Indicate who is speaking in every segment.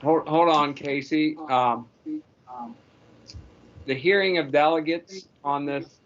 Speaker 1: Hold on, Casey. The hearing of delegates on this.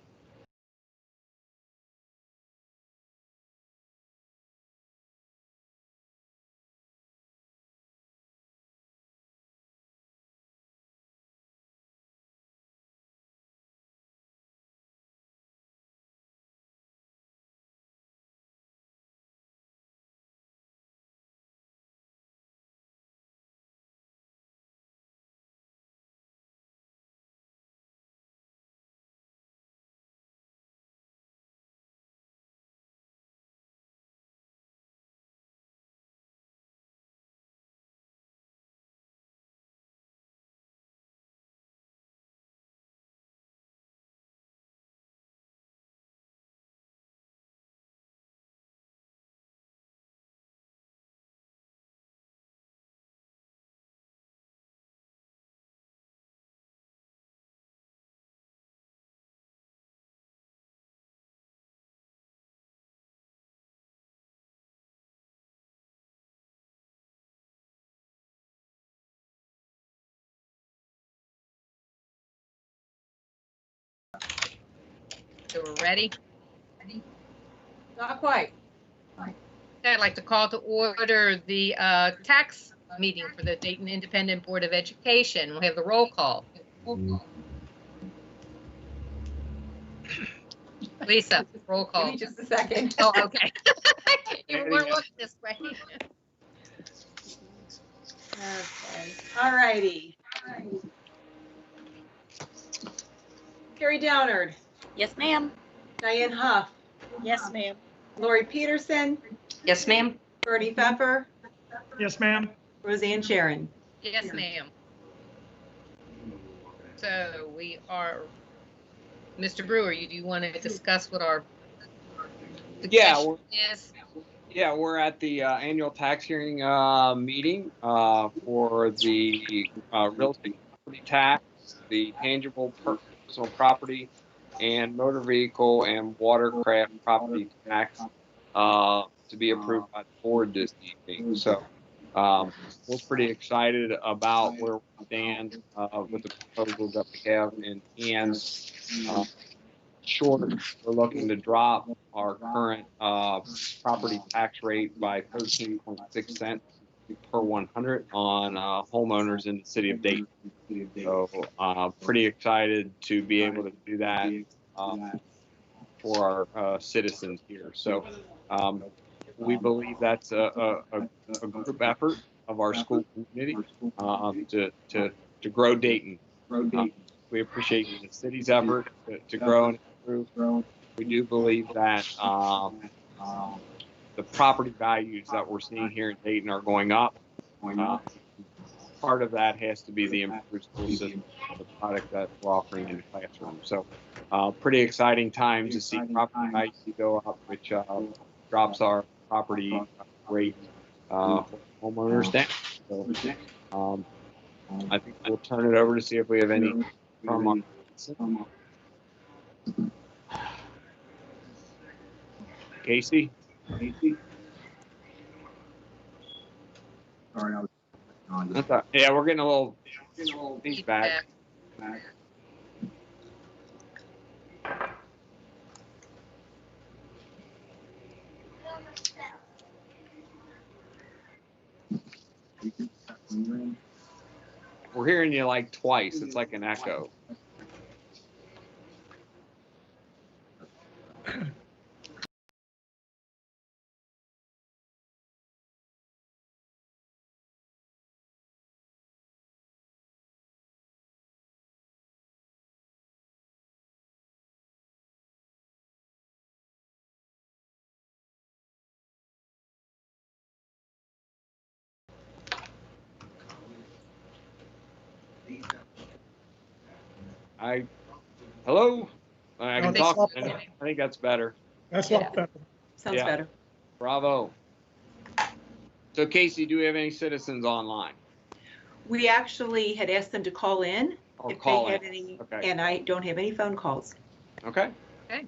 Speaker 2: So we're ready?
Speaker 3: Not quite.
Speaker 2: I'd like to call to order the tax meeting for the Dayton Independent Board of Education. We have the roll call. Lisa, roll
Speaker 3: Give
Speaker 2: call.
Speaker 3: me just a second.
Speaker 2: Oh, okay. You weren't looking this way.
Speaker 3: Okay. All righty. Carrie Downard,
Speaker 4: Yes, ma'am.
Speaker 3: Diane Huff,
Speaker 4: Yes, ma'am.
Speaker 3: Lori Peterson,
Speaker 4: Yes, ma'am.
Speaker 3: Bernie Pfeffer,
Speaker 5: Yes, ma'am.
Speaker 3: Roseanne Sharon.
Speaker 2: Yes, ma'am. So we are, Mr. Brewer, do you want to discuss what our suggestion is?
Speaker 1: Yeah, we're at the annual tax hearing meeting for the real estate property tax, the tangible personal property, and motor vehicle and watercraft property tax to be approved by the board this evening. So we're pretty excited about where we stand with the proposals that we have in hands. Short, we're looking to drop our current property tax rate by 13.6 cents per 100 on homeowners in the city of Dayton. So pretty excited to be able to do that for our citizens here. So we believe that's a group effort of our school community to grow Dayton. We appreciate the city's effort to grow and improve. We do believe that the property values that we're seeing here in Dayton are going up. Part of that has to be the improved school system, the product that we're offering in the classroom. So pretty exciting time to see property values go up, which drops our property rate for homeowners down. So I think we'll turn it over to see if we have any from our Casey.
Speaker 6: Sorry, I was on.
Speaker 1: Yeah, we're getting a little feedback. We're hearing you like twice. It's like an echo. Hello? I can talk. I think that's better.
Speaker 5: That's a lot better.
Speaker 3: Sounds better.
Speaker 1: Bravo. So Casey, do we have any citizens online?
Speaker 3: We actually had asked them to call in
Speaker 1: Or
Speaker 3: if
Speaker 1: call
Speaker 3: they had
Speaker 1: in.
Speaker 3: any,
Speaker 1: Okay.
Speaker 3: and I don't have any phone calls.
Speaker 1: Okay.
Speaker 2: Okay.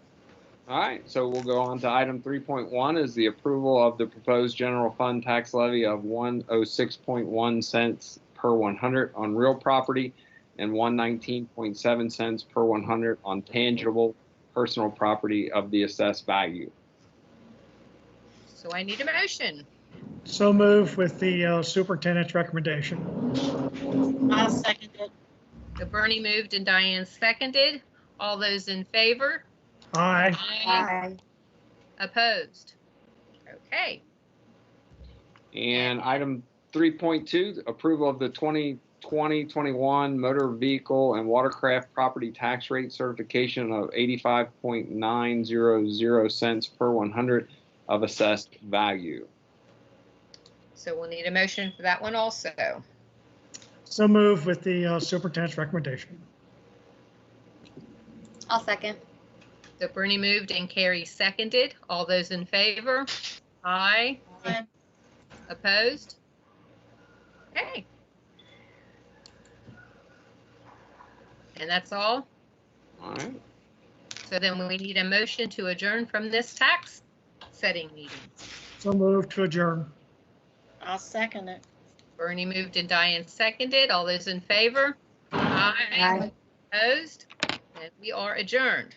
Speaker 1: All right, so we'll go on to item 3.1 is the approval of the proposed general fund tax levy of 106.1 cents per 100 on real property and 119.7 cents per 100 on tangible personal property of the assessed value.
Speaker 2: So I need a motion.
Speaker 5: So move with the superintendent's recommendation.
Speaker 4: I'll second it.
Speaker 2: So Bernie moved and Diane seconded. All those in favor?
Speaker 5: Aye.
Speaker 4: Aye.
Speaker 2: Opposed? Okay.
Speaker 1: And item 3.2, approval of the 2020-21 motor vehicle and watercraft property tax rate certification of 85.900 cents per 100 of assessed value.
Speaker 2: So we'll need a motion for that one also.
Speaker 5: So move with the superintendent's recommendation.
Speaker 4: I'll second.
Speaker 2: So Bernie moved and Carrie seconded. All those in favor? Aye.
Speaker 4: Aye.
Speaker 2: Opposed? Okay. And that's all.
Speaker 1: All right.
Speaker 2: So then we need a motion to adjourn from this tax setting meeting.
Speaker 5: So move to adjourn.
Speaker 4: I'll second it.
Speaker 2: Bernie moved and Diane seconded. All those in favor?
Speaker 4: Aye.
Speaker 2: Opposed? And we are adjourned.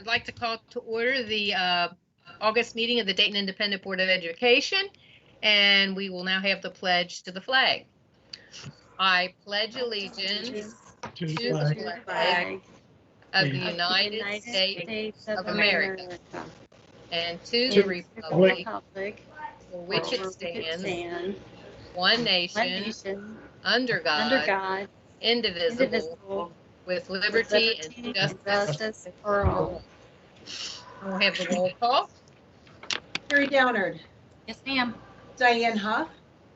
Speaker 2: I'd like to call to order the August meeting of the Dayton Independent Board of Education, and we will now have the pledge to the flag. I pledge allegiance
Speaker 5: To
Speaker 2: to
Speaker 5: the
Speaker 2: the
Speaker 5: flag
Speaker 2: flag of the
Speaker 5: of
Speaker 2: United States
Speaker 4: of
Speaker 2: of America and to
Speaker 5: To
Speaker 2: the
Speaker 5: the
Speaker 2: republic
Speaker 4: Republic
Speaker 2: for which it
Speaker 4: for
Speaker 2: stands, one
Speaker 4: one
Speaker 2: nation,
Speaker 4: nation,
Speaker 2: under
Speaker 4: under
Speaker 2: God,
Speaker 4: God,
Speaker 2: indivisible,
Speaker 4: indivisible,
Speaker 2: with
Speaker 4: with
Speaker 2: liberty and
Speaker 4: and
Speaker 2: justice
Speaker 4: justice for all.
Speaker 2: We'll have the roll call.
Speaker 3: Carrie Downard,
Speaker 4: Yes, ma'am.
Speaker 3: Diane Huff,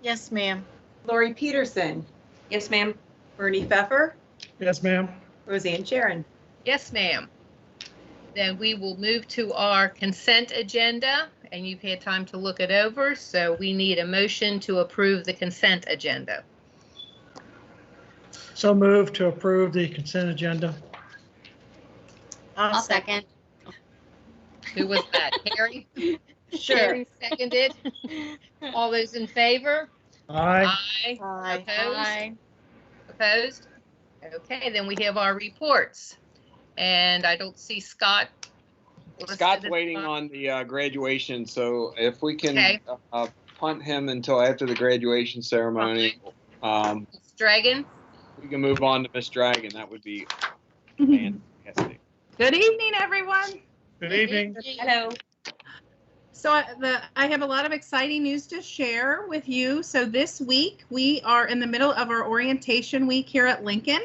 Speaker 4: Yes, ma'am.
Speaker 3: Lori Peterson,
Speaker 6: Yes, ma'am.
Speaker 3: Bernie Pfeffer,
Speaker 5: Yes, ma'am.
Speaker 3: Roseanne Sharon.
Speaker 2: Yes, ma'am. Then we will move to our consent agenda, and you've had time to look it over, so we need a motion to approve the consent agenda.
Speaker 5: So move to approve the consent agenda.
Speaker 4: I'll second.
Speaker 2: Who was that? Carrie?
Speaker 4: Sure.
Speaker 2: Carrie seconded. All those in favor?
Speaker 5: Aye.
Speaker 2: Aye.
Speaker 4: Aye.
Speaker 2: Opposed?
Speaker 4: Aye.
Speaker 2: Opposed? Okay, then we have our reports. And I don't see Scott.
Speaker 1: Scott's waiting on the graduation, so if we can
Speaker 2: Okay.
Speaker 1: punt him until after the graduation ceremony,
Speaker 2: Dragon.
Speaker 1: we can move on to Miss Dragon. That would be fantastic.
Speaker 7: Good evening, everyone.
Speaker 5: Good evening.
Speaker 6: Hello.
Speaker 7: So I have a lot of exciting news to share with you. So this week we are in the middle of our orientation week here at Lincoln.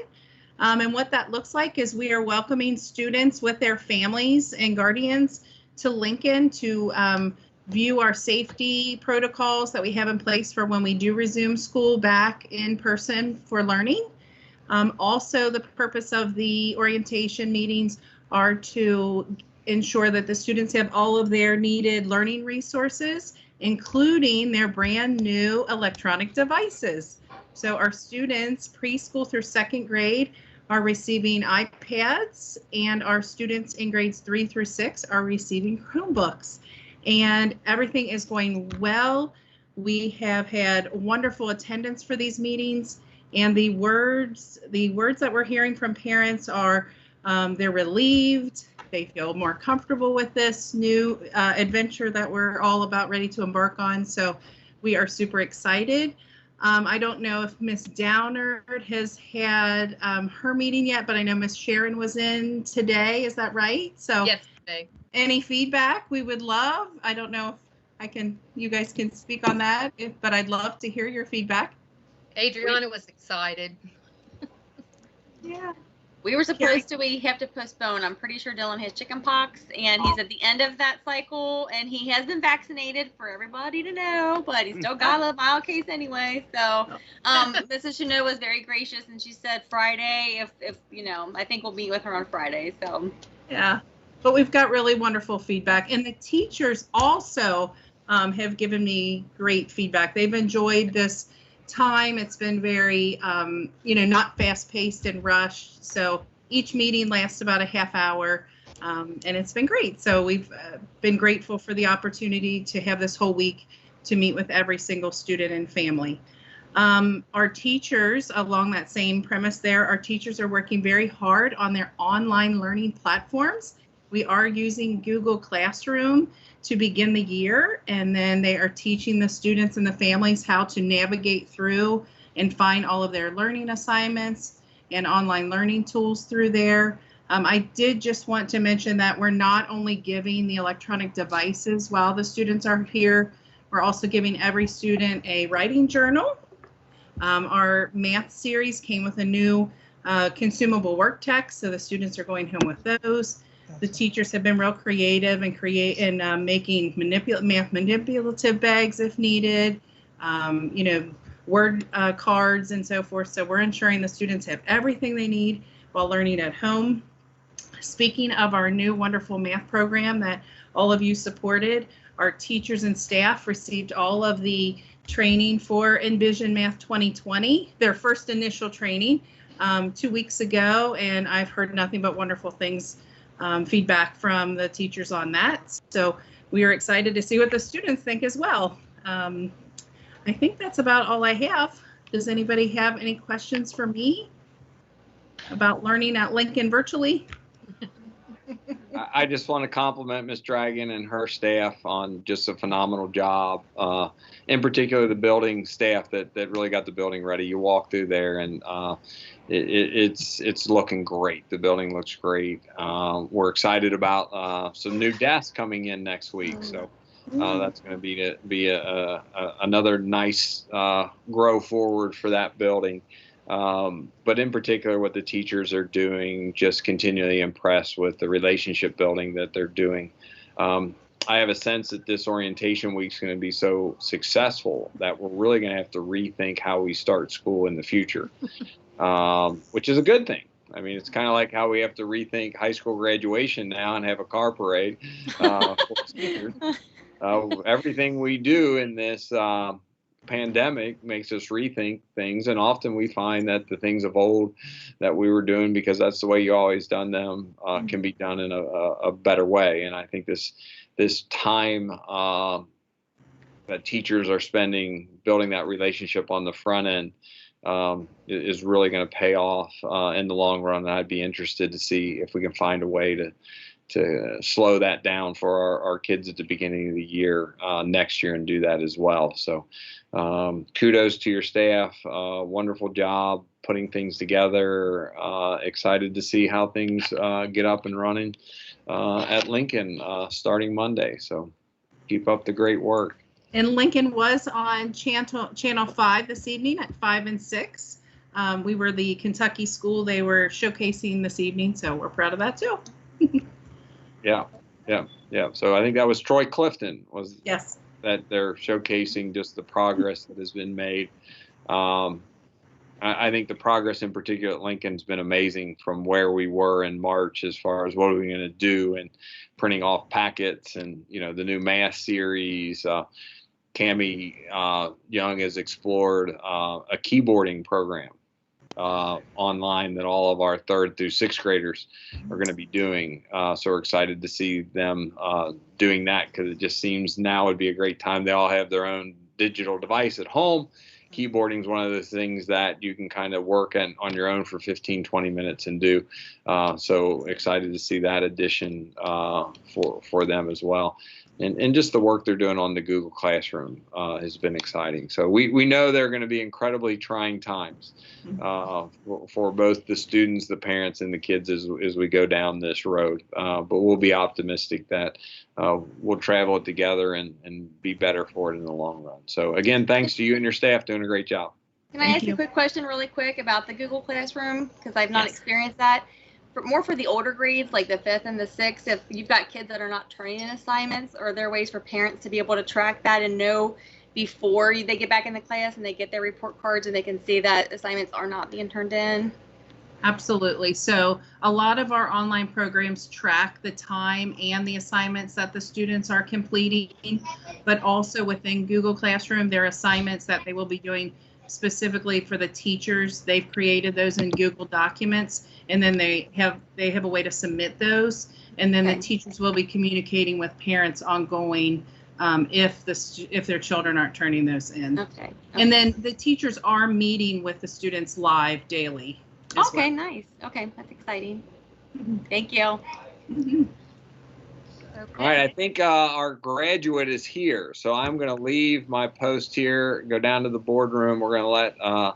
Speaker 7: And what that looks like is we are welcoming students with their families and guardians to Lincoln to view our safety protocols that we have in place for when we do resume school back in person for learning. Also, the purpose of the orientation meetings are to ensure that the students have all of their needed learning resources, including their brand new electronic devices. So our students preschool through second grade are receiving iPads, and our students in grades 3 through 6 are receiving Chromebooks. And everything is going well. We have had wonderful attendance for these meetings, and the words that we're hearing from parents are they're relieved, they feel more comfortable with this new adventure that we're all about ready to embark on. So we are super excited. I don't know if Miss Downard has had her meeting yet, but I know Miss Sharon was in today. Is that right? So
Speaker 2: Yesterday.
Speaker 7: any feedback we would love. I don't know if you guys can speak on that, but I'd love to hear your feedback.
Speaker 2: Adriana was excited.
Speaker 7: Yeah.
Speaker 8: We were supposed to, we have to postpone. I'm pretty sure Dylan has chicken pox and he's at the end of that cycle and he has been vaccinated for everybody to know, but he's still got a mild case anyway. So Mrs. Chanel was very gracious and she said Friday, if you know, I think we'll meet with her on Friday. So
Speaker 7: Yeah, but we've got really wonderful feedback, and the teachers also have given me great feedback. They've enjoyed this time. It's been very, not fast paced and rushed. So each meeting lasts about a half hour, and it's been great. So we've been grateful for the opportunity to have this whole week to meet with every single student and family. Our teachers, along that same premise there, our teachers are working very hard on their online learning platforms. We are using Google Classroom to begin the year, and then they are teaching the students and the families how to navigate through and find all of their learning assignments and online learning tools through there. I did just want to mention that we're not only giving the electronic devices while the students are here, we're also giving every student a writing journal. Our math series came with a new consumable work text, so the students are going home with those. The teachers have been real creative and making math manipulative bags if needed, word cards and so forth. So we're ensuring the students have everything they need while learning at home. Speaking of our new wonderful math program that all of you supported, our teachers and staff received all of the training for Envision Math 2020, their first initial training 2 weeks ago, and I've heard nothing but wonderful things. Feedback from the teachers on that. So we are excited to see what the students think as well. I think that's about all I have. Does anybody have any questions for me about learning at Lincoln virtually?
Speaker 1: I just want to compliment Miss Dragon and her staff on just a phenomenal job. In particular, the building staff that really got the building ready. You walk through there and it's looking great. The building looks great. We're excited about some new desks coming in next week. So that's going to be another nice grow forward for that building. But in particular, what the teachers are doing, just continually impressed with the relationship building that they're doing. I have a sense that this orientation week is going to be so successful that we're really going to have to rethink how we start school in the future, which is a good thing. I mean, it's kind of like how we have to rethink high school graduation now and have a car parade for seniors. Everything we do in this pandemic makes us rethink things, and often we find that the things of old that we were doing, because that's the way you always done them, can be done in a better way. And I think this time that teachers are spending building that relationship on the front end is really going to pay off in the long run. And I'd be interested to see if we can find a way to slow that down for our kids at the beginning of the year next year and do that as well. So kudos to your staff. Wonderful job putting things together. Excited to see how things get up and running at Lincoln starting Monday. So keep up the great work.
Speaker 7: And Lincoln was on Channel 5 this evening at 5 and 6. We were the Kentucky school they were showcasing this evening, so we're proud of that too.
Speaker 1: Yeah. So I think that was Troy Clifton
Speaker 7: Yes.
Speaker 1: that they're showcasing just the progress that has been made. I think the progress in particular at Lincoln's been amazing from where we were in March as far as what are we going to do and printing off packets and, the new math series. Cammie Young has explored a keyboarding program online that all of our 3rd through 6th graders are going to be doing. So we're excited to see them doing that, because it just seems now would be a great time. They all have their own digital device at home. Keyboarding is one of the things that you can kind of work on your own for 15, 20 minutes and do. So excited to see that addition for them as well. And just the work they're doing on the Google Classroom has been exciting. So we know they're going to be incredibly trying times for both the students, the parents, and the kids as we go down this road. But we'll be optimistic that we'll travel it together and be better for it in the long run. So again, thanks to you and your staff doing a great job.
Speaker 8: Can I ask a quick question really quick about the Google Classroom? Because I've not experienced that. More for the older grades, like the 5th and the 6th, if you've got kids that are not turning in assignments, are there ways for parents to be able to track that and know before they get back in the class and they get their report cards and they can see that assignments are not being turned in?
Speaker 7: Absolutely. So a lot of our online programs track the time and the assignments that the students are completing, but also within Google Classroom, there are assignments that they will be doing specifically for the teachers. They've created those in Google Documents, and then they have a way to submit those, and then the teachers will be communicating with parents ongoing if their children aren't turning those in.
Speaker 8: Okay.
Speaker 7: And then the teachers are meeting with the students live daily.
Speaker 8: Okay, nice. Okay, that's exciting. Thank you.
Speaker 1: All right, I think our graduate is here, so I'm going to leave my post here, go down to the boardroom. We're going to let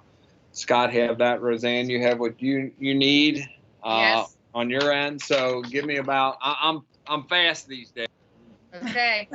Speaker 1: Scott have that. Roseanne, you have what you need
Speaker 2: Yes.
Speaker 1: on your end. So give me about. I'm fast these days.
Speaker 2: Okay.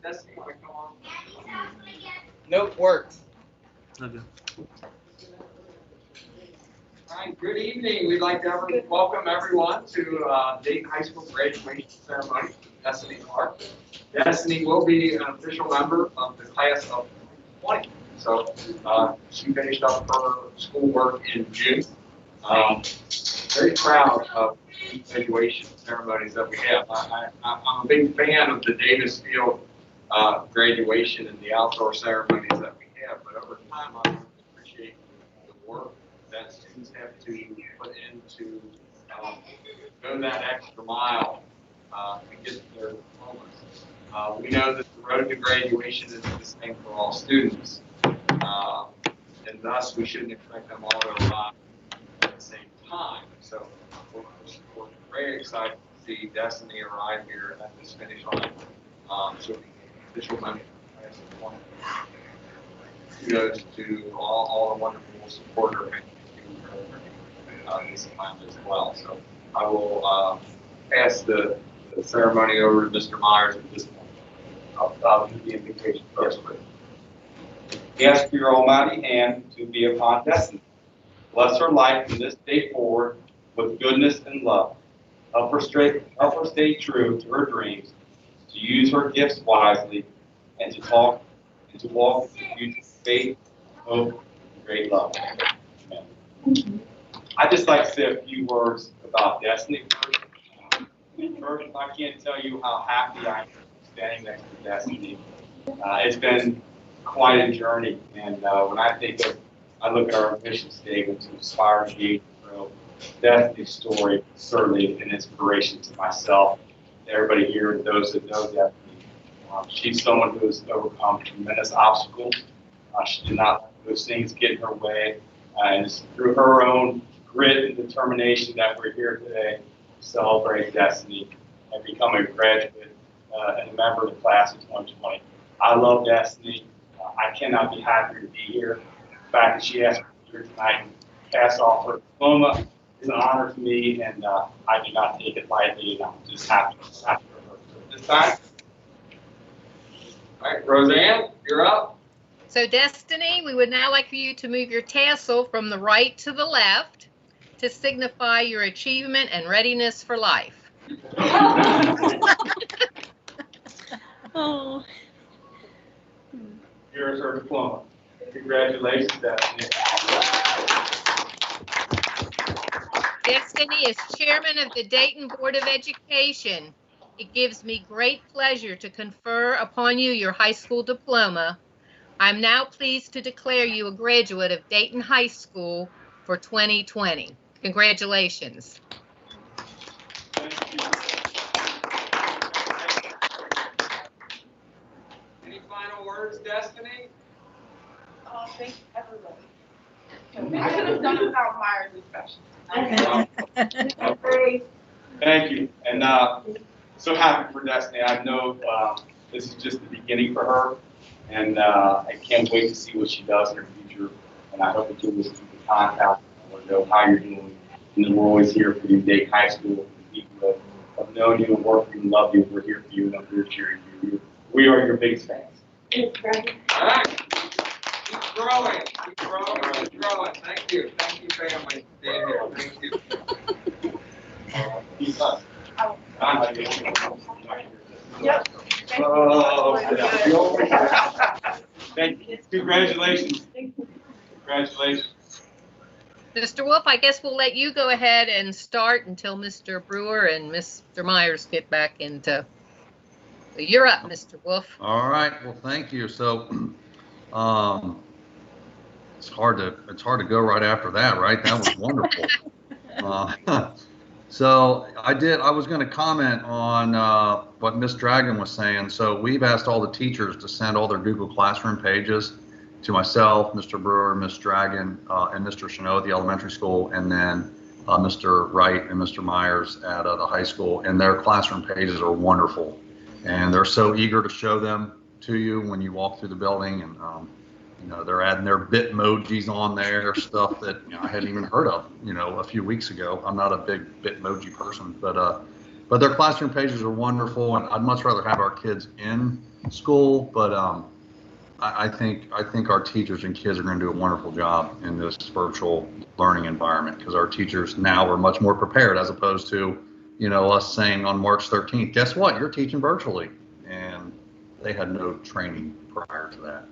Speaker 1: Destiny, want to come on?
Speaker 6: Nope, works.
Speaker 1: All right, good evening. We'd like to welcome everyone to Dayton High School graduation ceremony. Destiny Clark. Destiny will be an official member of the class of 20. So she finished up her schoolwork in June. Very proud of the graduation ceremonies that we have. I'm a big fan of the Davis Field graduation and the outdoor ceremonies that we have, but over time I appreciate the work that students have to put into go that extra mile to get their diplomas. We know that the road to graduation is the same for all students, and thus we shouldn't expect them all to arrive at the same time. So we're very excited to see Destiny arrive here at this finish line. So official member of the class of 20. Kudos to all the wonderful support her this time as well. So I will pass the ceremony over to Mr. Myers at this point. I'll do the invitation first, please.
Speaker 9: Ask for your almighty hand to be upon Destiny. Bless her life from this day forward with goodness and love. Help her stay true to her dreams, to use her gifts wisely, and to walk in the future of faith, hope, and great love. Amen. I'd just like to say a few words about Destiny first. First, I can't tell you how happy I am standing next to Destiny. It's been quite a journey, and when I look at our mission statement to inspire, engage, and grow, Destiny's story is certainly an inspiration to myself, to everybody here, and those that know Destiny. She's someone who has overcome tremendous obstacles. She did not let those things get in her way, and it's through her own grit and determination that we're here today to celebrate Destiny and become a graduate and a member of the class of 2020. I love Destiny. I cannot be happier to be here. The fact that she asked me to be here tonight and pass off her diploma is an honor to me, and I do not take it lightly, and I'm just happy for her. So this time.
Speaker 1: All right, Roseanne, you're up.
Speaker 2: So Destiny, we would now like for you to move your tassel from the right to the left to signify your achievement and readiness for life.
Speaker 8: Oh.
Speaker 9: Here's her diploma. Congratulations, Destiny.
Speaker 2: Destiny is chairman of the Dayton Board of Education. It gives me great pleasure to confer upon you your high school diploma. I'm now pleased to declare you a graduate of Dayton High School for 2020. Congratulations.
Speaker 1: Thank you. Any final words, Destiny?
Speaker 3: Thank everybody. I could have done it without Myers' discussion.
Speaker 9: Thank you. And so happy for Destiny. I know this is just the beginning for her, and I can't wait to see what she does in her future. And I hope that you'll keep in contact. I want to know how you're doing. And then we're always here for you, Dayton High School. People that have known you and worked with you and love you. We're here for you, and I'm here cheering for you. We are your biggest fans.
Speaker 1: All right. Keep growing. Keep growing. Keep growing. Thank you. Thank you, family. Stay here. Thank you.
Speaker 9: Keep up.
Speaker 3: Yep.
Speaker 9: Thank you. Congratulations. Congratulations.
Speaker 2: Mr. Wolf, I guess we'll let you go ahead and start until Mr. Brewer and Mr. Myers get back into. So you're up, Mr. Wolf.
Speaker 10: All right. Well, thank you. So, it's hard to go right after that, right? That was wonderful. So I was going to comment on what Miss Dragon was saying. So we've asked all the teachers to send all their Google Classroom pages to myself, Mr. Brewer, Miss Dragon, and Mr. Chanot at the elementary school, and then Mr. Wright and Mr. Myers at the high school. And their classroom pages are wonderful. And they're so eager to show them to you when you walk through the building. And, they're adding their Bitmojis on there, stuff that I hadn't even heard of, a few weeks ago. I'm not a big Bitmoji person, but But their classroom pages are wonderful, and I'd much rather have our kids in school. But I think our teachers and kids are going to do a wonderful job in this virtual learning environment, because our teachers now are much more prepared, as opposed to, you know, us saying on March 13th, guess what, you're teaching virtually, and they had no training prior to that.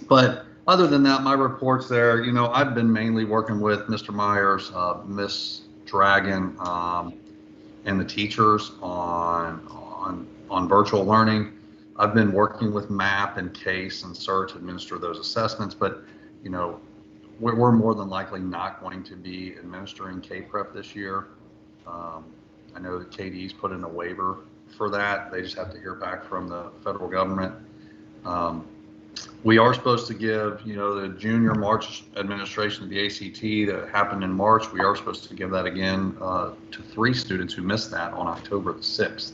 Speaker 10: But other than that, my reports there, you know, I've been mainly working with Mr. Myers, Miss Dragon, and the teachers on virtual learning. I've been working with MAP and CASE and CERT to administer those assessments, but, you know, we're more than likely not going to be administering K-Prep this year. I know that KDE's put in a waiver for that. They just have to hear back from the federal government. We are supposed to give, you know, the junior March administration of the ACT that happened in March, we are supposed to give that again to 3 students who missed that on October the 6th.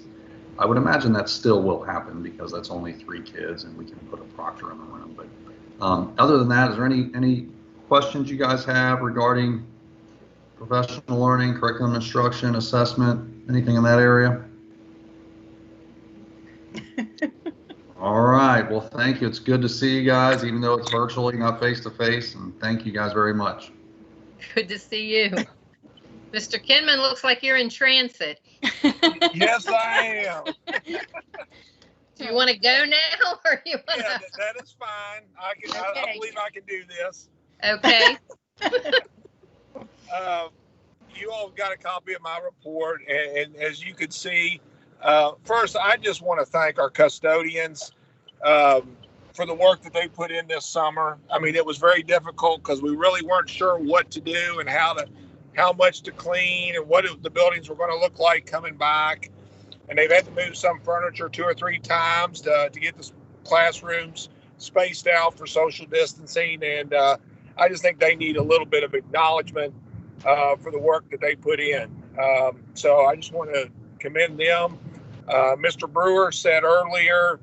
Speaker 10: I would imagine that still will happen, because that's only 3 kids and we can put a proctor in the room. But other than that, is there any questions you guys have regarding professional learning, curriculum instruction, assessment, anything in that area? All right. Well, thank you. It's good to see you guys, even though it's virtually, not face to face. And thank you guys very much.
Speaker 2: Good to see you. Mr. Kinman, looks like you're in transit.
Speaker 11: Yes, I am.
Speaker 2: Do you want to go now, or you want
Speaker 11: Yeah,
Speaker 2: to?
Speaker 11: that is fine. I believe I can do this.
Speaker 2: Okay.
Speaker 11: You all got a copy of my report, and as you can see, first, I just want to thank our custodians for the work that they put in this summer. I mean, it was very difficult because we really weren't sure what to do and how much to clean and what the buildings were going to look like coming back. And they've had to move some furniture 2 or 3 times to get the classrooms spaced out for social distancing. And I just think they need a little bit of acknowledgement for the work that they put in. So I just want to commend them. Mr. Brewer said earlier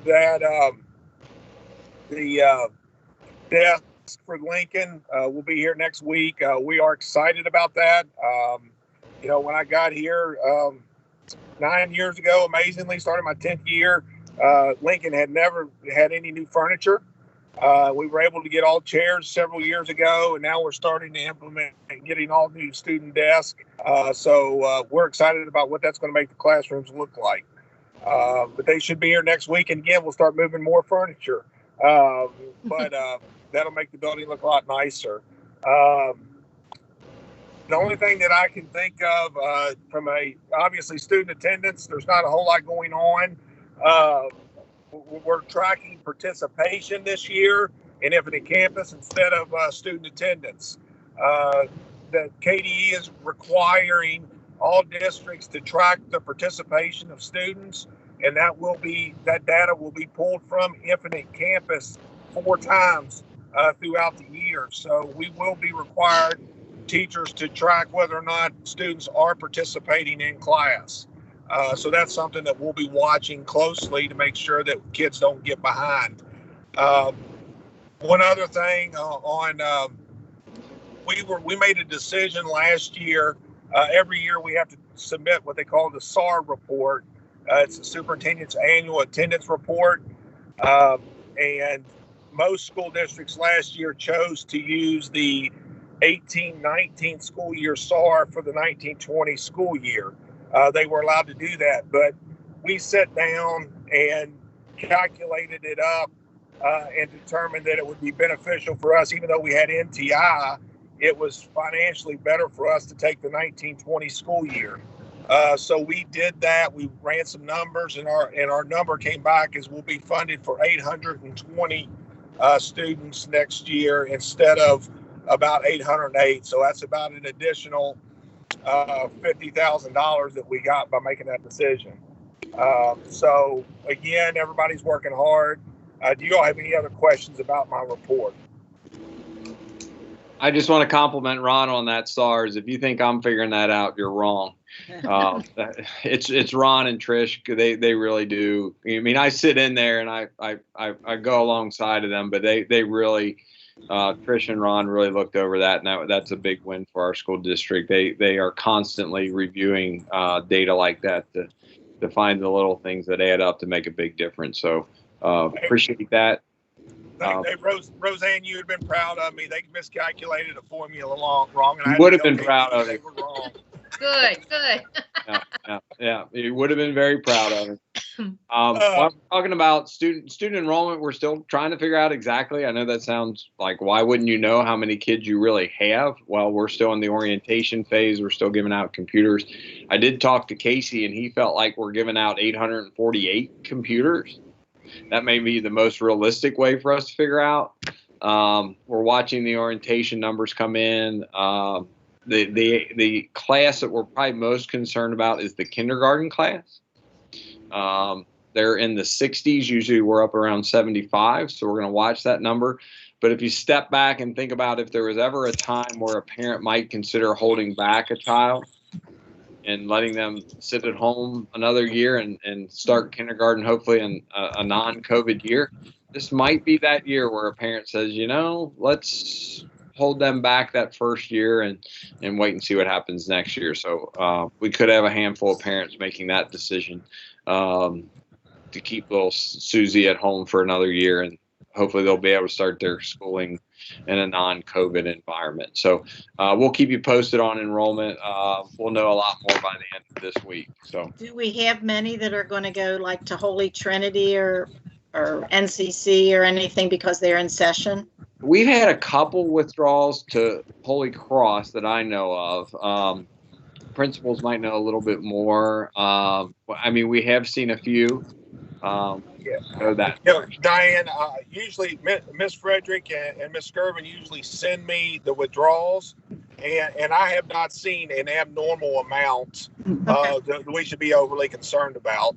Speaker 11: that the desk for Lincoln will be here next week. We are excited about that. You know, when I got here 9 years ago, amazingly, started my 10th year, Lincoln had never had any new furniture. We were able to get all chairs several years ago, and now we're starting to implement and getting all new student desks. So we're excited about what that's going to make the classrooms look like. But they should be here next week, and again, we'll start moving more furniture. But that'll make the building look a lot nicer. The only thing that I can think of from obviously student attendance, there's not a whole lot going on. We're tracking participation this year in Infinite Campus instead of student attendance. The KDE is requiring all districts to track the participation of students, and that data will be pulled from Infinite Campus 4 times throughout the year. So we will be required teachers to track whether or not students are participating in class. So that's something that we'll be watching closely to make sure that kids don't get behind. One other thing we made a decision last year. Every year we have to submit what they call the Tsar Report. It's the superintendent's annual attendance report. And most school districts last year chose to use the 18-19 school year SAR for the 19-20 school year. They were allowed to do that, but we sat down and calculated it up and determined that it would be beneficial for us. Even though we had NTI, it was financially better for us to take the 19-20 school year. So we did that. We ran some numbers, and our number came back as we'll be funded for 820 students next year instead of about 808. So that's about an additional $50,000 that we got by making that decision. So again, everybody's working hard. Do you all have any other questions about my report?
Speaker 1: I just want to compliment Ron on that SARS. If you think I'm figuring that out, you're wrong. It's Ron and Trish. They really do. I mean, I sit in there and I go alongside of them, but they really Trish and Ron really looked over that, and that's a big win for our school district. They are constantly reviewing data like that to find the little things that add up to make a big difference. So appreciate that.
Speaker 11: Roseanne, you had been proud of me. They miscalculated a formula wrong, and I
Speaker 1: would have been proud of
Speaker 11: they
Speaker 1: it.
Speaker 11: were wrong.
Speaker 2: Good, good.
Speaker 1: Yeah. You would have been very proud of it. While we're talking about student enrollment, we're still trying to figure out exactly. I know that sounds like, why wouldn't you know how many kids you really have? Well, we're still in the orientation phase. We're still giving out computers. I did talk to Casey, and he felt like we're giving out 848 computers. That may be the most realistic way for us to figure out. We're watching the orientation numbers come in. The class that we're probably most concerned about is the kindergarten class. They're in the 60s. Usually we're up around 75. So we're going to watch that number. But if you step back and think about if there was ever a time where a parent might consider holding back a child and letting them sit at home another year and start kindergarten, hopefully in a non-COVID year, this might be that year where a parent says, let's hold them back that first year and wait and see what happens next year. So we could have a handful of parents making that decision to keep little Susie at home for another year, and hopefully they'll be able to start their schooling in a non-COVID environment. So we'll keep you posted on enrollment. We'll know a lot more by the end of this week. So
Speaker 4: Do we have many that are going to go like to Holy Trinity or NCC or anything because they're in session?
Speaker 1: we've had a couple withdrawals to Holy Cross that I know of. Principals might know a little bit more. I mean, we have seen a few. Know that.
Speaker 11: Diane, usually Miss Frederick and Miss Skirvin usually send me the withdrawals, and I have not seen an abnormal amount that we should be overly concerned about.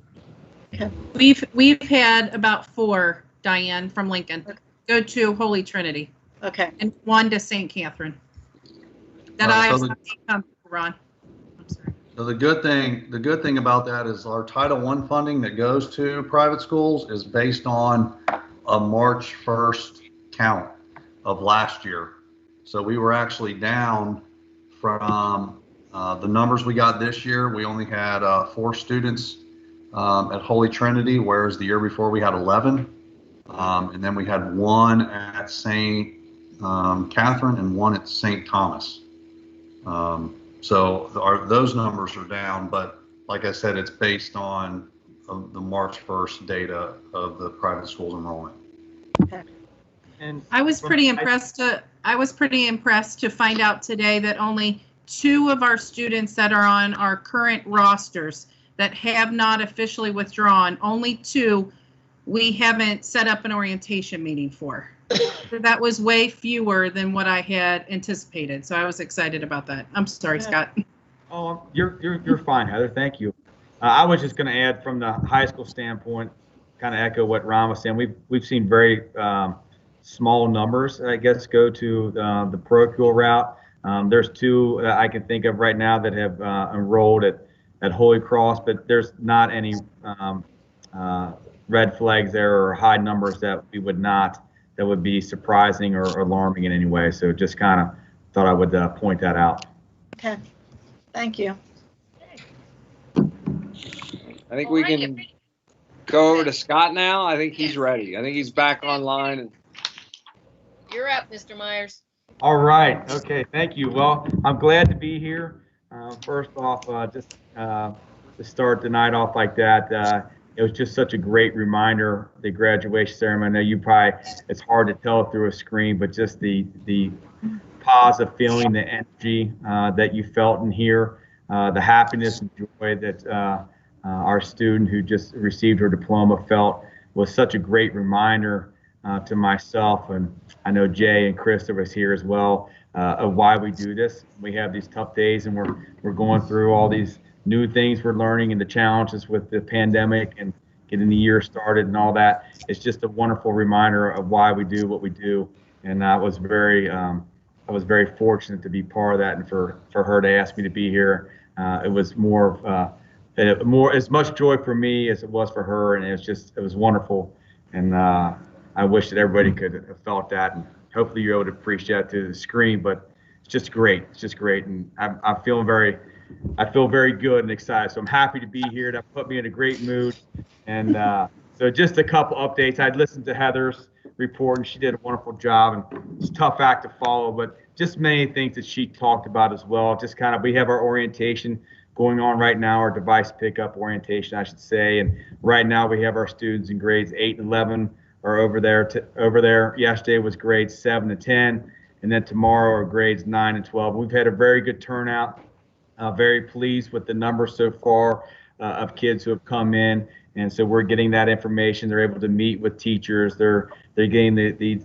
Speaker 7: We've had about 4, Diane, from Lincoln go to Holy Trinity.
Speaker 4: Okay.
Speaker 7: And 1 to St. Catherine. That I've come to, Ron. I'm sorry.
Speaker 10: So the good thing about that is our Title I funding that goes to private schools is based on a March 1st count of last year. So we were actually down from the numbers we got this year. We only had 4 students at Holy Trinity, whereas the year before we had 11. And then we had 1 at St. Catherine and 1 at St. Thomas. So those numbers are down, but like I said, it's based on the March 1st data of the private schools enrollment.
Speaker 4: Okay.
Speaker 12: And
Speaker 7: I was pretty impressed to find out today that only 2 of our students that are on our current rosters that have not officially withdrawn, only 2 we haven't set up an orientation meeting for. So that was way fewer than what I had anticipated. So I was excited about that. I'm sorry, Scott.
Speaker 12: oh, you're fine, Heather. Thank you. I was just going to add from the high school standpoint, kind of echo what Ron was saying. We've seen very small numbers, I guess, go to the parochial route. There's 2 that I can think of right now that have enrolled at Holy Cross, but there's not any red flags there or high numbers that would be surprising or alarming in any way. So just kind of thought I would point that out.
Speaker 4: Okay. Thank you.
Speaker 1: I think we can go over to Scott now. I think he's ready. I think he's back online. And
Speaker 2: You're up, Mr. Myers.
Speaker 12: All right. Okay. Thank you. Well, I'm glad to be here. First off, just to start the night off like that, it was just such a great reminder, the graduation ceremony. I know it's hard to tell through a screen, but just the positive feeling, the energy that you felt in here, the happiness and joy that our student who just received her diploma felt was such a great reminder to myself, and I know Jay and Chris was here as well, of why we do this. We have these tough days, and we're going through all these new things we're learning and the challenges with the pandemic and getting the year started and all that. It's just a wonderful reminder of why we do what we do. And I was very fortunate to be part of that, and for her to ask me to be here. It was more as much joy for me as it was for her, and it was wonderful. And I wish that everybody could have felt that and hopefully you're able to appreciate that through the screen, but it's just great. It's just great. And I feel very good and excited. So I'm happy to be here. That put me in a great mood. And so just a couple updates. I'd listened to Heather's report and she did a wonderful job, and it's a tough act to follow, but just many things that she talked about as well. Just kind of, we have our orientation going on right now, our device pickup orientation, I should say. And right now we have our students in grades 8 and 11 are over there. Yesterday was grades 7 to 10. And then tomorrow are grades 9 and 12. We've had a very good turnout. Very pleased with the numbers so far of kids who have come in. And so we're getting that information. They're able to meet with teachers. They're getting the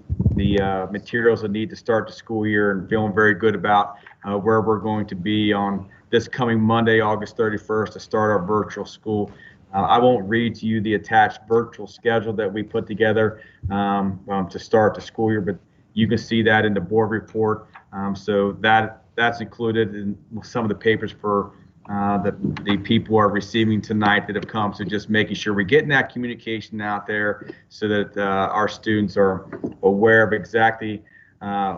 Speaker 12: materials they need to start the school year, and feeling very good about where we're going to be on this coming Monday, August 31st, to start our virtual school. I won't read to you the attached virtual schedule that we put together to start the school year, but you can see that in the board report. So that's included in some of the papers for the people who are receiving tonight that have come. So just making sure we're getting that communication out there so that our students are aware of exactly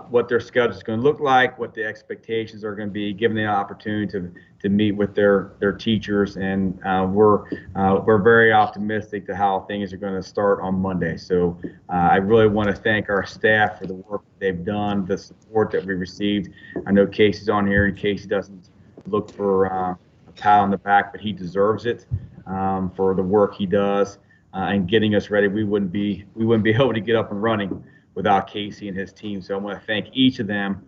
Speaker 12: what their schedule is going to look like, what the expectations are going to be, given the opportunity to meet with their teachers. And we're very optimistic to how things are going to start on Monday. So I really want to thank our staff for the work they've done, the support that we received. I know Casey's on here, and Casey doesn't look for a pat on the back, but he deserves it for the work he does and getting us ready. We wouldn't be able to get up and running without Casey and his team. So I want to thank each of them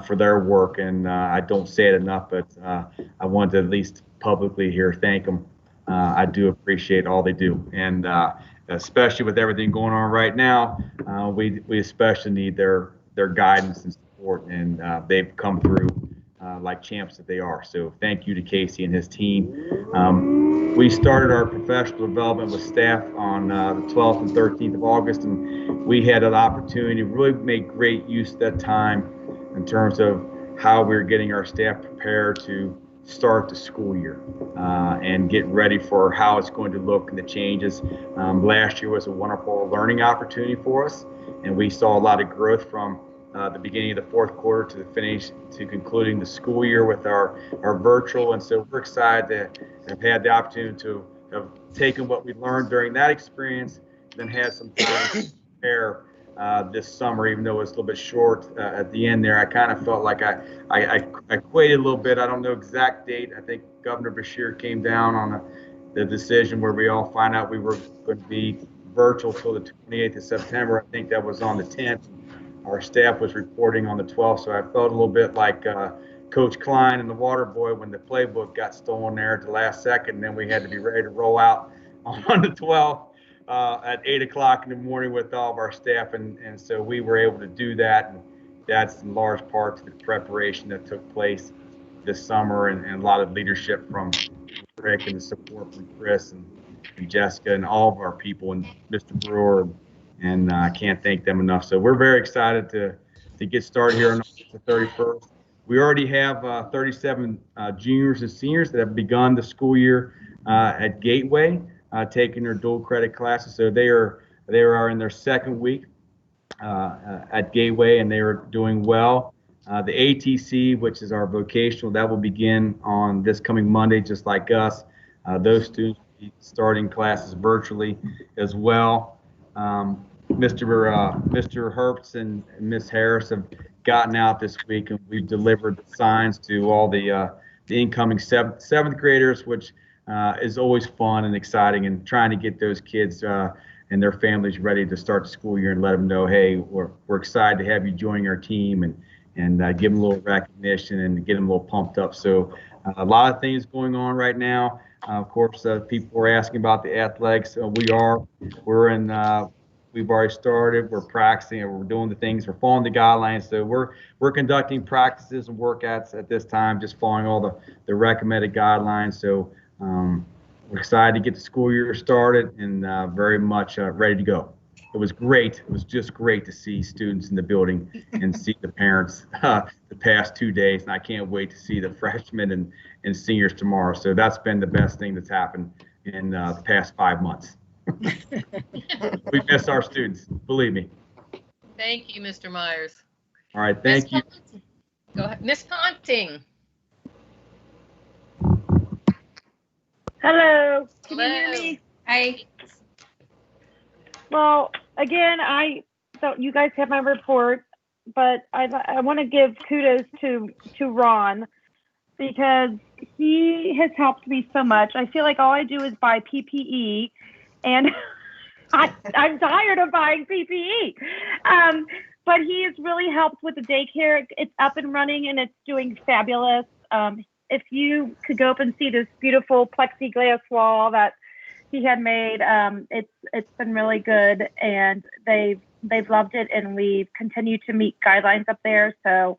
Speaker 12: for their work. And I don't say it enough, but I wanted to at least publicly here thank them. I do appreciate all they do. And especially with everything going on right now, we especially need their guidance and support. And they've come through like champs that they are. So thank you to Casey and his team. We started our professional development with staff on the 12th and 13th of August, and we had an opportunity to really make great use of that time in terms of how we're getting our staff prepared to start the school year and get ready for how it's going to look and the changes. Last year was a wonderful learning opportunity for us, and we saw a lot of growth from the beginning of the fourth quarter to the finish to concluding the school year with our virtual. And so we're excited to have had the opportunity to have taken what we learned during that experience, then had some time to prepare this summer, even though it's a little bit short at the end there. I kind of felt like I equated a little bit. I don't know exact date. I think Governor Beshear came down on the decision where we all find out we were going to be virtual till the 28th of September. I think that was on the 10th. Our staff was reporting on the 12th, so I felt a little bit like Coach Klein and the Water Boy when the playbook got stolen there at the last second, and then we had to be ready to roll out on the 12th at 8 o'clock in the morning with all of our staff, and so we were able to do that, and that's in large part to the preparation that took place this summer, and a lot of leadership from Rick and the support from Chris and Jessica and all of our people and Mr. Brewer. And I can't thank them enough. So we're very excited to get started here on the 31st. We already have 37 juniors and seniors that have begun the school year at Gateway, taking their dual credit classes. So they are in their second week at Gateway, and they are doing well. The ATC, which is our vocational, that will begin on this coming Monday, just like us. Those students will be starting classes virtually as well. Mr. Herbst and Ms. Harris have gotten out this week, and we've delivered the signs to all the incoming seventh graders, which is always fun and exciting, and trying to get those kids and their families ready to start the school year and let them know, hey, we're excited to have you joining our team, and give them a little recognition and get them a little pumped up. So a lot of things going on right now. Of course, people were asking about the athletics. We've already started. We're practicing, and we're doing the things. We're following the guidelines. So we're conducting practices and workouts at this time, just following all the recommended guidelines. So we're excited to get the school year started, and very much ready to go. It was great. It was just great to see students in the building and see the parents the past 2 days. And I can't wait to see the freshmen and seniors tomorrow. So that's been the best thing that's happened in the past 5 months. We miss our students, believe me.
Speaker 2: Thank you, Mr. Myers.
Speaker 12: All right, thank you.
Speaker 2: Go ahead. Ms. Ponting.
Speaker 13: Hello, can
Speaker 2: Hello.
Speaker 13: you hear me?
Speaker 8: Hi.
Speaker 13: Well, again, I don't, you guys have my report, but I want to give kudos to Ron because he has helped me so much. I feel like all I do is buy PPE, and I'm tired of buying PPE. But he has really helped with the daycare. It's up and running and it's doing fabulous. If you could go up and see this beautiful plexiglass wall that he had made, it's been really good, and they've loved it, and we've continued to meet guidelines up there. So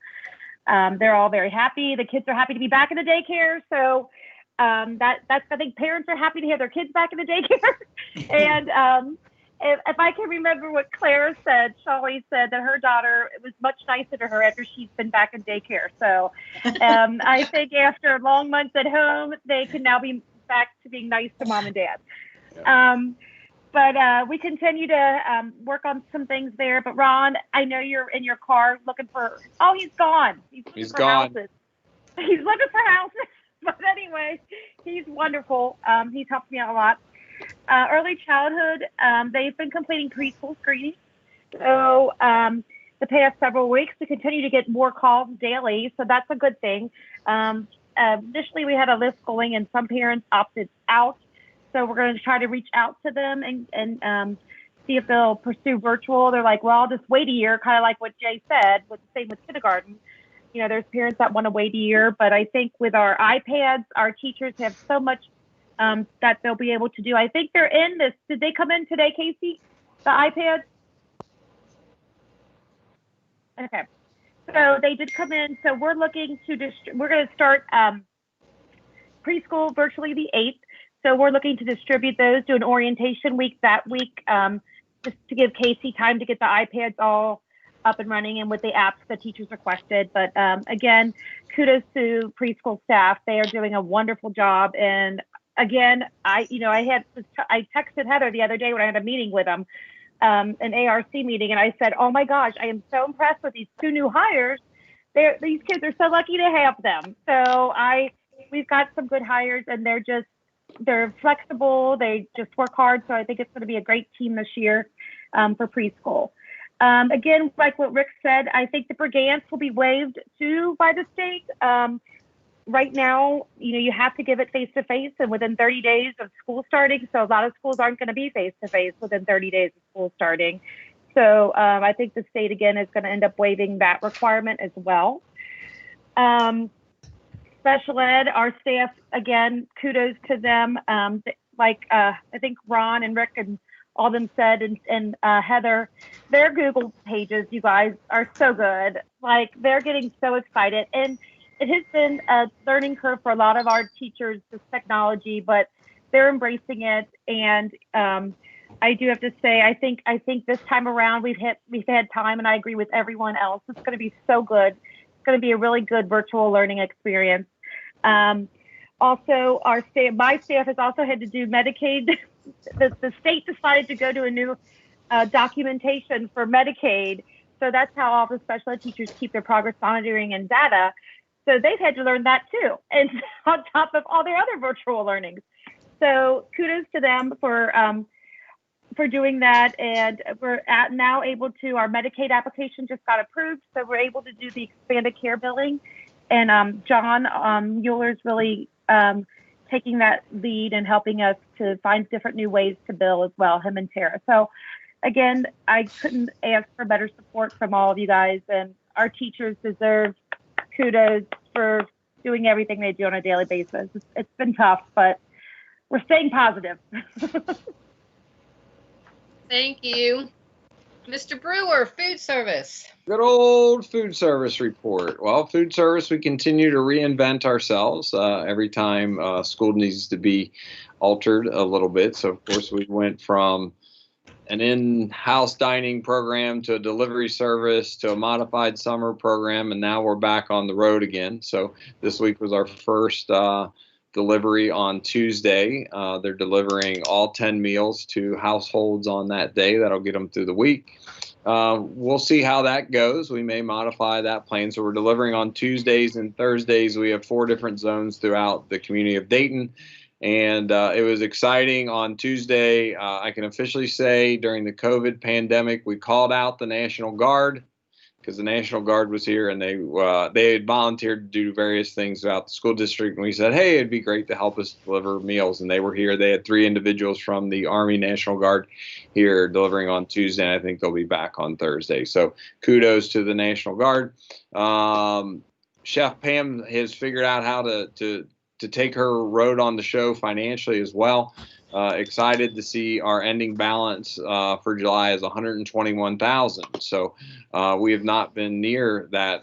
Speaker 13: they're all very happy. The kids are happy to be back in the daycare. So that's I think parents are happy to have their kids back in the daycare. And if I can remember what Claire said, Shawley said that her daughter, it was much nicer to her after she's been back in daycare. So I think after long months at home, they can now be back to being nice to mom and dad. But we continue to work on some things there. But Ron, I know you're in your car looking for, oh, he's gone. He's
Speaker 1: gone.
Speaker 13: Houses. He's looking for houses. But anyway, he's wonderful. He's helped me out a lot. Early childhood, they've been completing preschool screening. So the past several weeks, we continue to get more calls daily. So that's a good thing. Initially, we had a list going and some parents opted out. So we're going to try to reach out to them and see if they'll pursue virtual. They're like, well, I'll just wait a year, kind of like what Jay said, with the same with kindergarten. You know, there's parents that want to wait a year, but I think with our iPads, our teachers have so much that they'll be able to do. I think they're in this. Did they come in today, Casey? The iPads? Okay. So they did come in. So we're looking to we're going to start preschool virtually the 8th. So we're looking to distribute those, do an orientation week that week, just to give Casey time to get the iPads all up and running and with the apps the teachers requested. But again, kudos to preschool staff. They are doing a wonderful job. And again, I texted Heather the other day when I had a meeting with them, an ARC meeting, and I said, oh my gosh, I am so impressed with these 2 new hires. These kids are so lucky to have them. So we've got some good hires, and they're flexible. They just work hard. So I think it's going to be a great team this year for preschool. Again, like what Rick said, I think the Brigance will be waived too by the state. Right now, you have to give it face-to-face and within 30 days of school starting. So a lot of schools aren't going to be face-to-face within 30 days of school starting. So I think the state, again, is going to end up waiving that requirement as well. Special ed, our staff, again, kudos to them. I think Ron and Rick and all of them said, and Heather, their Google pages, you guys, are so good. Like, they're getting so excited. And it has been a learning curve for a lot of our teachers, this technology, but they're embracing it. And I do have to say, I think this time around we've had time, and I agree with everyone else. It's going to be so good. It's going to be a really good virtual learning experience. Also, my staff has also had to do Medicaid. The state decided to go to a new documentation for Medicaid. So that's how all the special ed teachers keep their progress monitoring and data. So they've had to learn that too, and on top of all their other virtual learnings. So kudos to them for doing that. And we're now able to, our Medicaid application just got approved. So we're able to do the expanded care billing. And John Mueller's really taking that lead and helping us to find different new ways to bill as well, him and Tara. So again, I couldn't ask for better support from all of you guys, and our teachers deserve kudos for doing everything they do on a daily basis. It's been tough, but we're staying positive.
Speaker 2: Thank you. Mr. Brewer, food service.
Speaker 1: Good old food service report. Well, food service, we continue to reinvent ourselves every time school needs to be altered a little bit. So, of course, we went from an in-house dining program to a delivery service to a modified summer program, and now we're back on the road again. So this week was our first delivery on Tuesday. They're delivering all 10 meals to households on that day. That'll get them through the week. we'll see how that goes. We may modify that plan. So we're delivering on Tuesdays and Thursdays. We have 4 different zones throughout the community of Dayton. And it was exciting on Tuesday. I can officially say during the COVID pandemic, we called out the National Guard because the National Guard was here, and they had volunteered to do various things throughout the school district. And we said, hey, it'd be great to help us deliver meals. And they were here. They had 3 individuals from the Army National Guard here delivering on Tuesday. And I think they'll be back on Thursday. So kudos to the National Guard. Chef Pam has figured out how to take her road on the show financially as well. Excited to see our ending balance for July is $121,000. So we have not been near that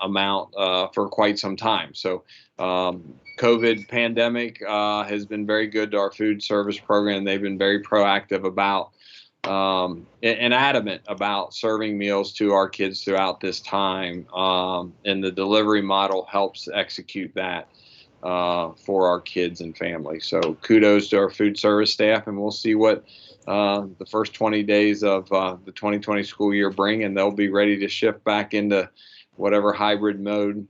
Speaker 1: amount for quite some time. So COVID pandemic has been very good to our food service program. They've been very proactive about and adamant about serving meals to our kids throughout this time. And the delivery model helps execute that for our kids and families. So kudos to our food service staff, and we'll see what the first 20 days of the 2020 school year bring, and they'll be ready to shift back into whatever hybrid mode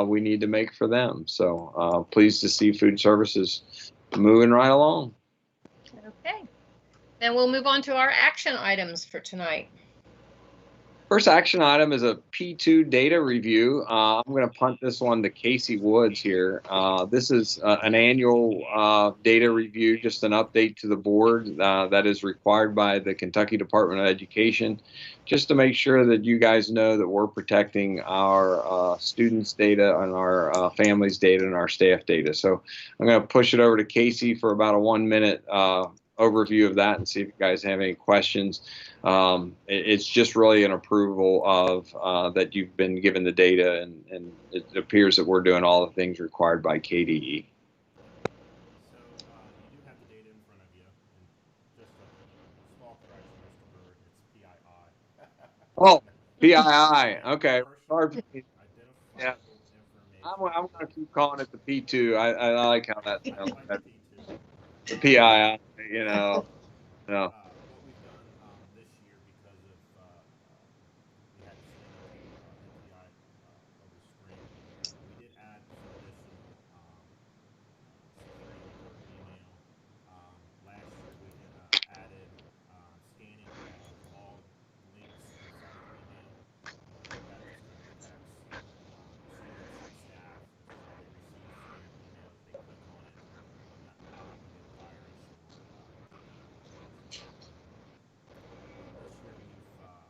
Speaker 1: we need to make for them. So pleased to see food services moving right along.
Speaker 2: Okay. Then we'll move on to our action items for tonight.
Speaker 1: First action item is a P2 data review. I'm going to punt this one to Casey Woods here. This is an annual data review, just an update to the board that is required by the Kentucky Department of Education, just to make sure that you guys know that we're protecting our students' data and our families' data and our staff data. So I'm going to push it over to Casey for about a 1-minute overview of that and see if you guys have any questions. It's just really an approval of that you've been given the data, and it appears that we're doing all the things required by KDE.
Speaker 14: So you do have the data in front of you. And just a small correction, Mr. Bird, it's PII.
Speaker 1: Oh, PII. Okay. Yeah. I'm going to keep calling it the P2. I like how that sounds. The PII, you know. No.
Speaker 14: What we've done this year, because of we had NTI over spring, we did add some additional security report email. Last year we added scanning of all links inside of email. That just kind of protects students and staff as they receive scanned email. If they click on it, not going to get a virus or this year we've increased our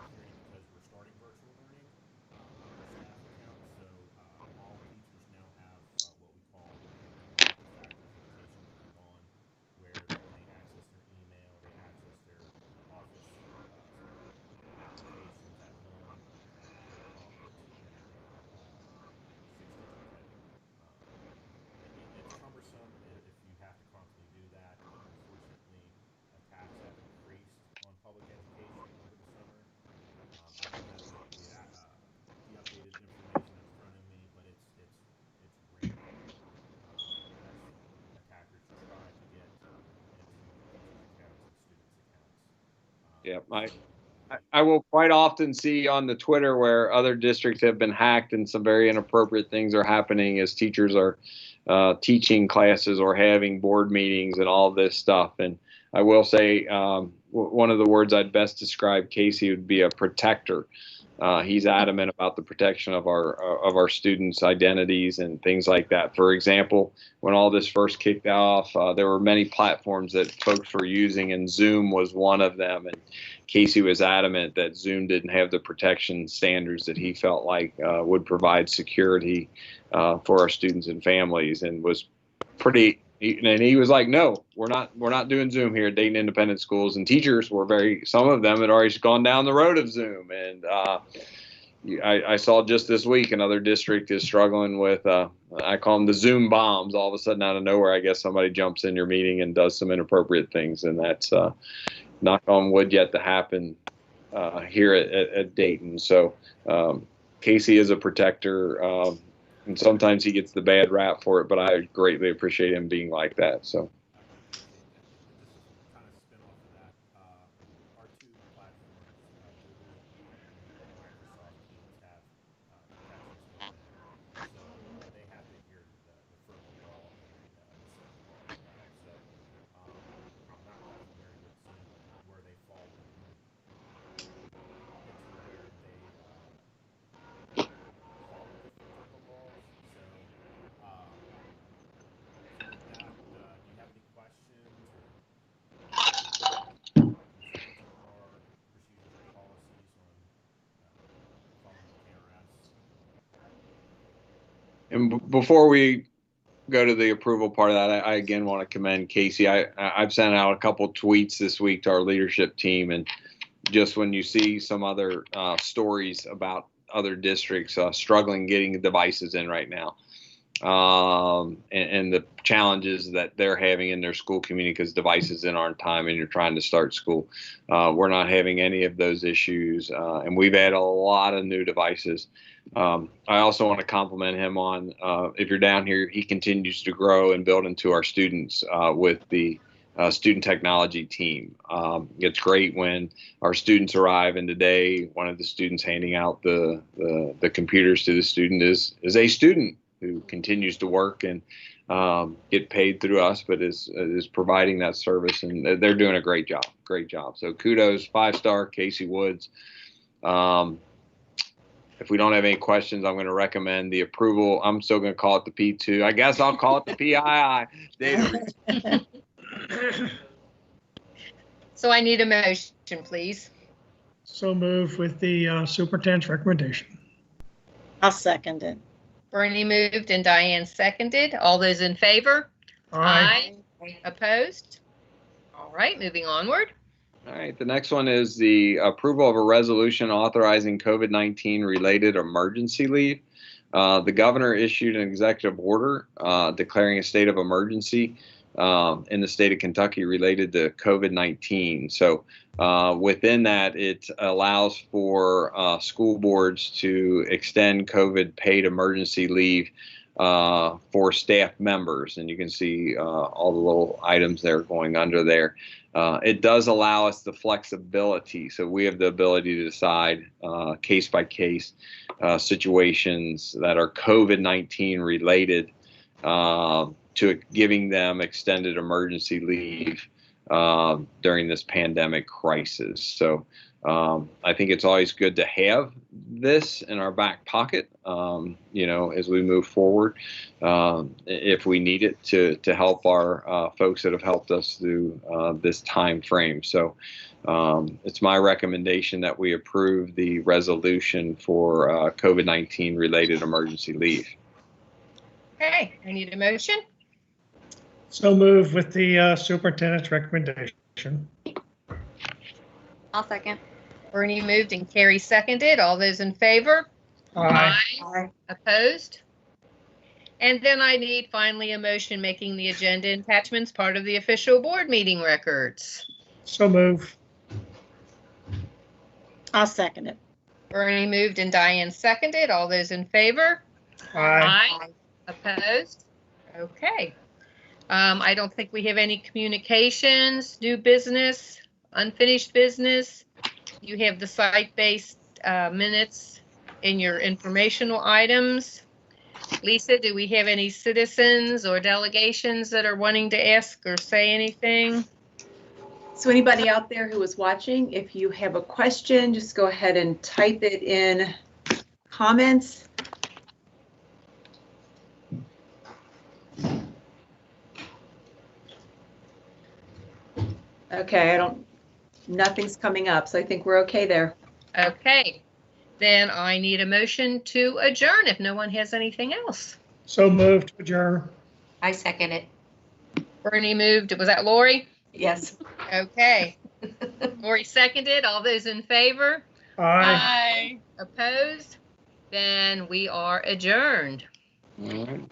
Speaker 14: security because we're starting virtual learning on our staff account. So all teachers now have what we call multi-factor authentication turned on, where when they access their email, they access their office applications at home, they're logged into their 6-digit code. It's cumbersome if you have to constantly do that. Unfortunately, attacks have increased on public education over the summer. I don't have the updated information in front of me, but it's rare as attackers try to get into teachers' accounts and students' accounts.
Speaker 1: Yeah, I will quite often see on the Twitter where other districts have been hacked and some very inappropriate things are happening as teachers are teaching classes or having board meetings and all this stuff. And I will say one of the words I'd best describe Casey would be a protector. He's adamant about the protection of our students' identities and things like that. For example, when all this first kicked off, there were many platforms that folks were using, and Zoom was one of them. And Casey was adamant that Zoom didn't have the protection standards that he felt like would provide security for our students and families, and was pretty. And he was like, "No, we're not doing Zoom here at Dayton Independent Schools." And teachers were some of them had already gone down the road of Zoom. And I saw just this week another district is struggling with, I call them the Zoom bombs. All of a sudden, out of nowhere, I guess somebody jumps in your meeting and does some inappropriate things, and that's knock on wood yet to happen here at Dayton. So Casey is a protector. And sometimes he gets the bad rap for it, but I greatly appreciate him being like that. So.
Speaker 14: Kind of spin off of that. Our 2
Speaker 1: And before we go to the approval part of that, I again want to commend Casey. I've sent out a couple tweets this week to our leadership team, and just when you see some other stories about other districts struggling getting devices in right now, and the challenges that they're having in their school community because devices in aren't time and you're trying to start school. We're not having any of those issues, and we've added a lot of new devices. I also want to compliment him on, if you're down here, he continues to grow and build into our students with the student technology team. It's great when our students arrive, and today one of the students handing out the computers to the student is a student who continues to work and get paid through us, but is providing that service, and they're doing a great job. So kudos, 5-star Casey Woods. If we don't have any questions, I'm going to recommend the approval. I'm still going to call it the P2. I guess I'll call it the PII. Data.
Speaker 2: So I need a motion, please.
Speaker 5: So moved with the superintendent's recommendation.
Speaker 4: I'll second it.
Speaker 2: Bernie moved and Diane seconded. All those in favor?
Speaker 5: Aye.
Speaker 2: Opposed? All right, moving onward.
Speaker 1: All right, the next one is the approval of a resolution authorizing COVID-19 related emergency leave. The governor issued an executive order declaring a state of emergency in the state of Kentucky related to COVID-19. So within that, it allows for school boards to extend COVID paid emergency leave for staff members. And you can see all the little items there going under there. It does allow us the flexibility. So we have the ability to decide case by case situations that are COVID-19 related to giving them extended emergency leave during this pandemic crisis. So I think it's always good to have this in our back pocket, as we move forward, if we need it to help our folks that have helped us through this time frame. So it's my recommendation that we approve the resolution for COVID-19 related emergency leave.
Speaker 2: Okay, I need a motion.
Speaker 5: So moved with the superintendent's recommendation.
Speaker 8: I'll second.
Speaker 2: Bernie moved and Carrie seconded. All those in favor?
Speaker 5: Aye.
Speaker 2: Opposed? And then I need finally a motion making the agenda attachments part of the official board meeting records.
Speaker 5: So moved.
Speaker 4: I'll second it.
Speaker 2: Bernie moved and Diane seconded. All those in favor?
Speaker 5: Aye.
Speaker 2: Opposed? Okay. I don't think we have any communications, new business, unfinished business. You have the site-based minutes in your informational items. Lisa, do we have any citizens or delegations that are wanting to ask or say anything?
Speaker 15: So anybody out there who is watching, if you have a question, just go ahead and type it in comments. Okay, nothing's coming up, so I think we're okay there.
Speaker 2: Okay, then I need a motion to adjourn if no one has anything else.
Speaker 5: So moved to adjourn.
Speaker 16: I second it.
Speaker 2: Bernie moved. Was that Lori?
Speaker 16: Yes.
Speaker 2: Okay. Lori seconded. All those in favor?
Speaker 5: Aye.
Speaker 2: Opposed? Then we are adjourned.
Speaker 1: All right.